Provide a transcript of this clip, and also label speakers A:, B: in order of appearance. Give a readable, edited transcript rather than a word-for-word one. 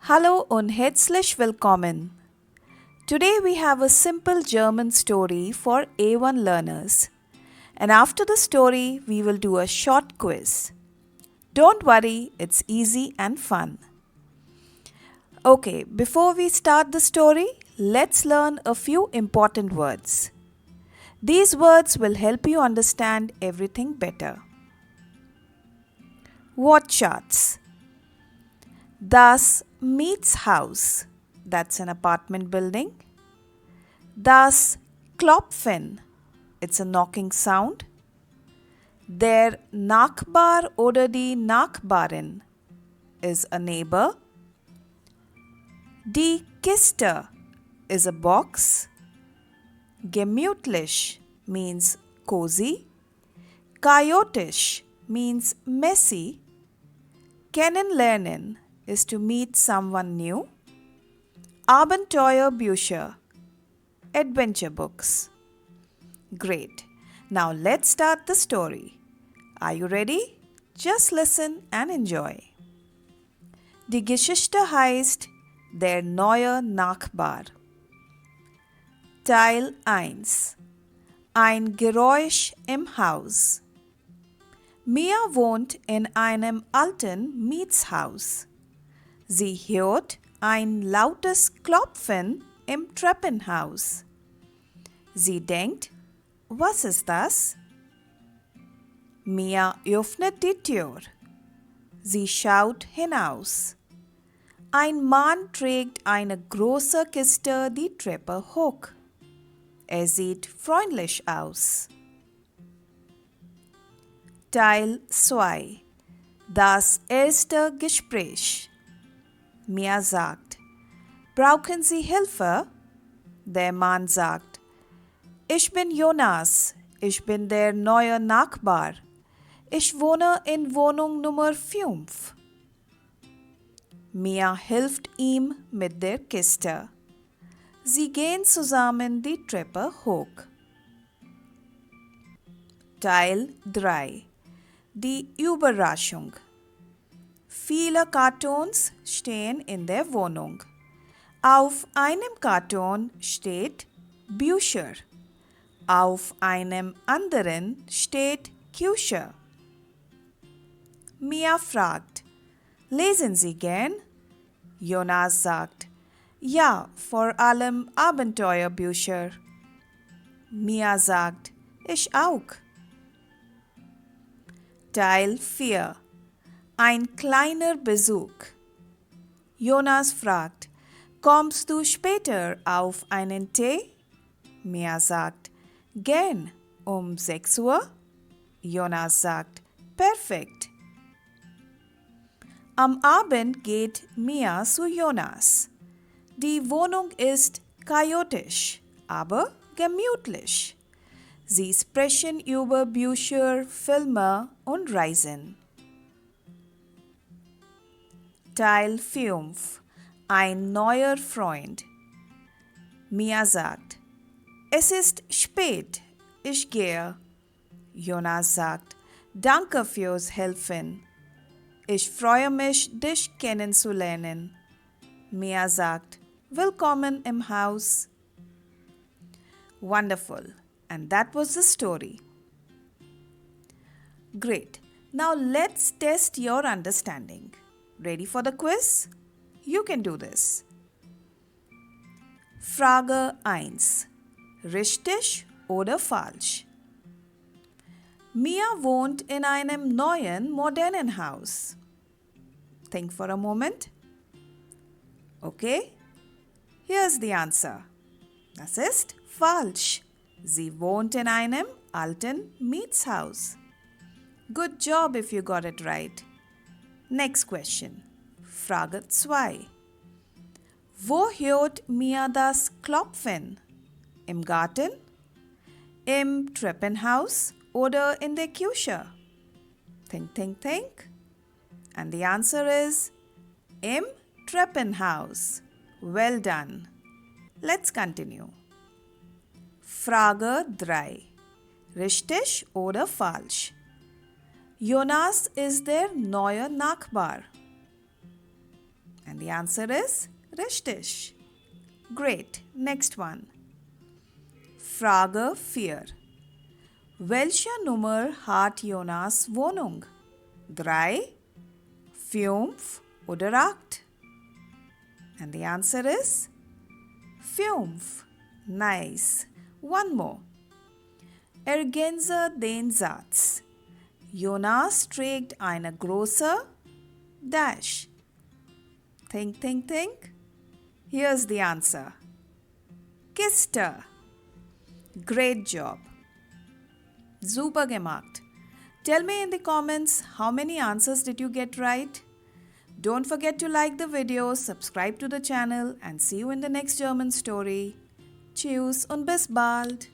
A: Hallo und herzlich willkommen. Today we have a simple German story for A1 learners. And after the story, we will do a short quiz. Don't worry, it's easy and fun. Okay, before we start the story, let's learn a few important words. These words will help you understand everything better. Wortschatz. Das Mietshaus, that's an apartment building. Das Klopfen, it's a knocking sound. Der Nachbar oder die Nachbarin is a neighbor. Die Kiste is a box. Gemütlich means cozy. Chaotisch means messy. Kennenlernen is to meet someone new. Abenteuerbücher, adventure books. Great. Now let's start the story. Are you ready? Just listen and enjoy. Die Geschichte heißt Der neue Nachbar. Teil 1. Ein Geräusch im Haus. Mia wohnt in einem alten Mietshaus. Sie hört ein lautes Klopfen im Treppenhaus. Sie denkt, was ist das? Mia öffnet die Tür. Sie schaut hinaus. Ein Mann trägt eine große Kiste die Treppe hoch. Er sieht freundlich aus. Teil 2. Das erste Gespräch. Mia sagt, brauchen Sie Hilfe? Der Mann sagt, ich bin Jonas, ich bin der neue Nachbar. Ich wohne in Wohnung Nummer 5. Mia hilft ihm mit der Kiste. Sie gehen zusammen die Treppe hoch. Teil 3. Die Überraschung. Viele Kartons stehen in der Wohnung. Auf einem Karton steht Bücher. Auf einem anderen steht Küche. Mia fragt, lesen Sie gern? Jonas sagt, ja, vor allem Abenteuerbücher. Mia sagt, ich auch. Teil 4. Ein kleiner Besuch. Jonas fragt, kommst du später auf einen Tee? Mia sagt, gern, um 6 Uhr? Jonas sagt, perfekt. Am Abend geht Mia zu Jonas. Die Wohnung ist chaotisch, aber gemütlich. Sie sprechen über Bücher, Filme und Reisen. Teil 5. Ein neuer Freund. Mia sagt, es ist spät, ich gehe. Jonas sagt, danke fürs Helfen. Ich freue mich, dich kennenzulernen. Mia sagt, willkommen im Haus. Wonderful. And that was the story. Great. Now let's test your understanding. Ready for the quiz? You can do this. Frage 1. Richtig oder falsch? Mia wohnt in einem neuen, modernen Haus. Think for a moment. Okay? Here's the answer. Das ist falsch. Sie wohnt in einem alten Mietshaus. Good job if you got it right. Next question. Frage 2. Wo hört Mia das Klopfen? Im Garten? Im Treppenhaus oder in der Küche? Think, think, think. And the answer is im Treppenhaus. Well done. Let's continue. Frage 3. Richtig oder falsch? Jonas ist der neue Nachbar. And the answer is richtig. Great. Next one. Frage 4. Welche Nummer hat Jonas Wohnung? 3, 5 oder 8? And the answer is 5. Nice. One more. Ergänze den Satz. Jonas trägt eine große dash. Think, think, think. Here's the answer. Kiste. Great job. Super gemacht. Tell me in the comments how many answers did you get right? Don't forget to like the video, subscribe to the channel and see you in the next German story. Tschüss und bis bald.